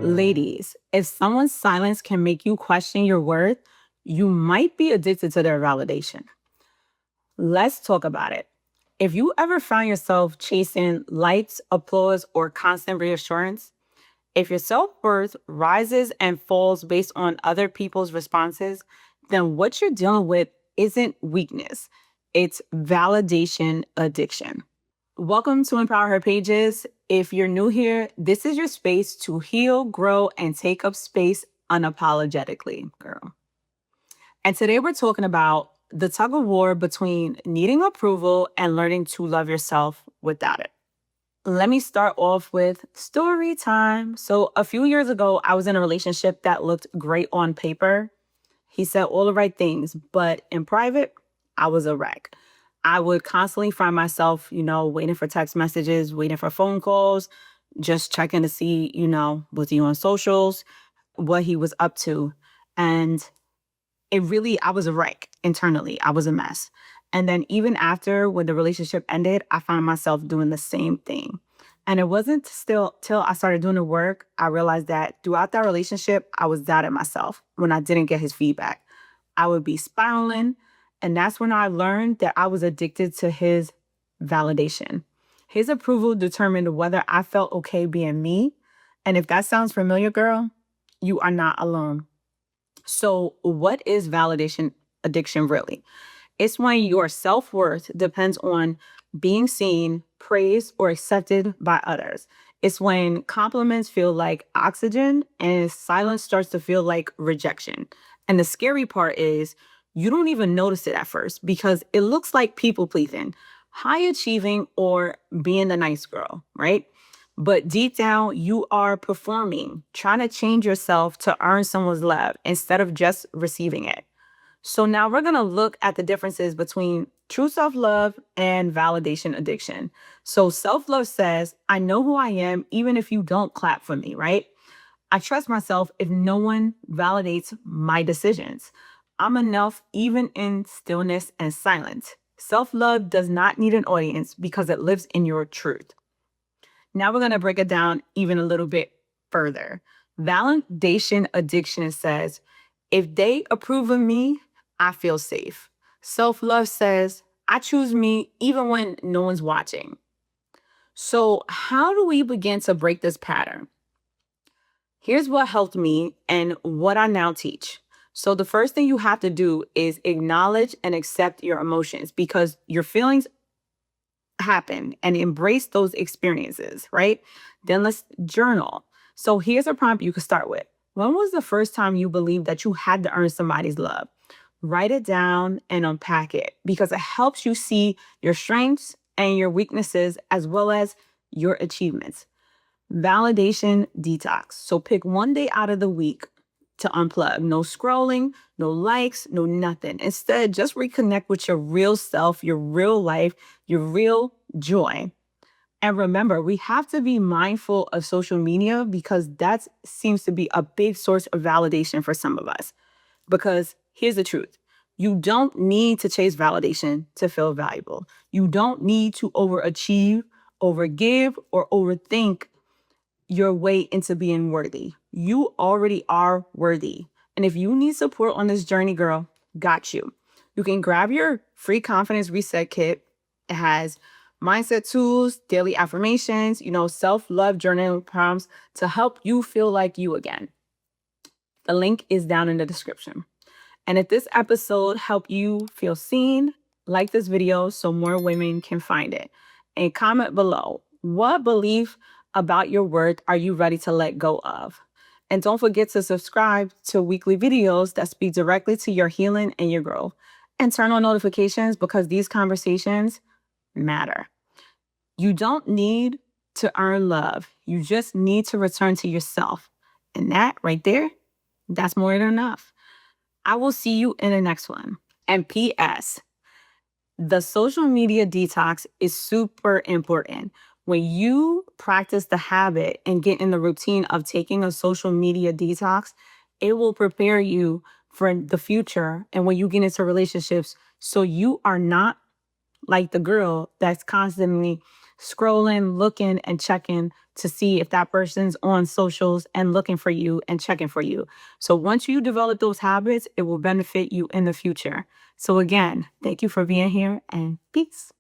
Ladies, if someone's silence can make you question your worth, you might be addicted to their validation. Let's talk about it. If you ever found yourself chasing likes, applause, or constant reassurance, if your self worth rises and falls based on other people's responses, then what you're dealing with isn't weakness, it's validation addiction. Welcome to Empower Her Pages. If you're new here, this is your space to heal, grow, and take up space unapologetically, girl. And today we're talking about the tug of war between needing approval and learning to love yourself without it. Let me start off with story time. So, a few years ago, I was in a relationship that looked great on paper. He said all the right things, but in private, I was a wreck. I would constantly find myself, waiting for text messages, waiting for phone calls, just checking to see, was he on socials, what he was up to. And I was a wreck internally. I was a mess. And then even after, when the relationship ended, I found myself doing the same thing. And it wasn't still till I started doing the work, I realized that throughout that relationship, I was doubting myself when I didn't get his feedback. I would be spiraling. And that's when I learned that I was addicted to his validation. His approval determined whether I felt okay being me. And if that sounds familiar, girl, you are not alone. So, what is validation addiction really? It's when your self worth depends on being seen, praised, or accepted by others. It's when compliments feel like oxygen and silence starts to feel like rejection. And the scary part is you don't even notice it at first because it looks like people pleasing, high achieving, or being the nice girl, right? But deep down, you are performing, trying to change yourself to earn someone's love instead of just receiving it. So now we're going to look at the differences between true self-love and validation addiction. So self-love says, I know who I am, even if you don't clap for me, right? I trust myself if no one validates my decisions. I'm enough even in stillness and silence. Self-love does not need an audience because it lives in your truth. Now we're going to break it down even a little bit further. Validation addiction says, if they approve of me, I feel safe. Self-love says, I choose me even when no one's watching. So how do we begin to break this pattern? Here's what helped me and what I now teach. So the first thing you have to do is acknowledge and accept your emotions because your feelings happen and embrace those experiences, right? Then let's journal. So here's a prompt you could start with. When was the first time you believed that you had to earn somebody's love? Write it down and unpack it because it helps you see your strengths and your weaknesses as well as your achievements. Validation detox. So pick one day out of the week to unplug. No scrolling, no likes, no nothing. Instead, just reconnect with your real self, your real life, your real joy. And remember, we have to be mindful of social media because that seems to be a big source of validation for some of us. Because here's the truth. You don't need to chase validation to feel valuable. You don't need to overachieve, overgive, or overthink your way into being worthy. You already are worthy. And if you need support on this journey, girl, got you. You can grab your free confidence reset kit. It has mindset tools, daily affirmations, self-love journaling prompts to help you feel like you again. The link is down in the description. And if this episode helped you feel seen, like this video so more women can find it. And comment below, what belief about your worth are you ready to let go of? And don't forget to subscribe to weekly videos that speak directly to your healing and your growth. And turn on notifications because these conversations matter. You don't need to earn love. You just need to return to yourself. And that right there, that's more than enough. I will see you in the next one. And P.S. The social media detox is super important. When you practice the habit and get in the routine of taking a social media detox, it will prepare you for the future and when you get into relationships so you are not like the girl that's constantly scrolling, looking, and checking to see if that person's on socials and looking for you and checking for you. So once you develop those habits, it will benefit you in the future. So again, thank you for being here and peace.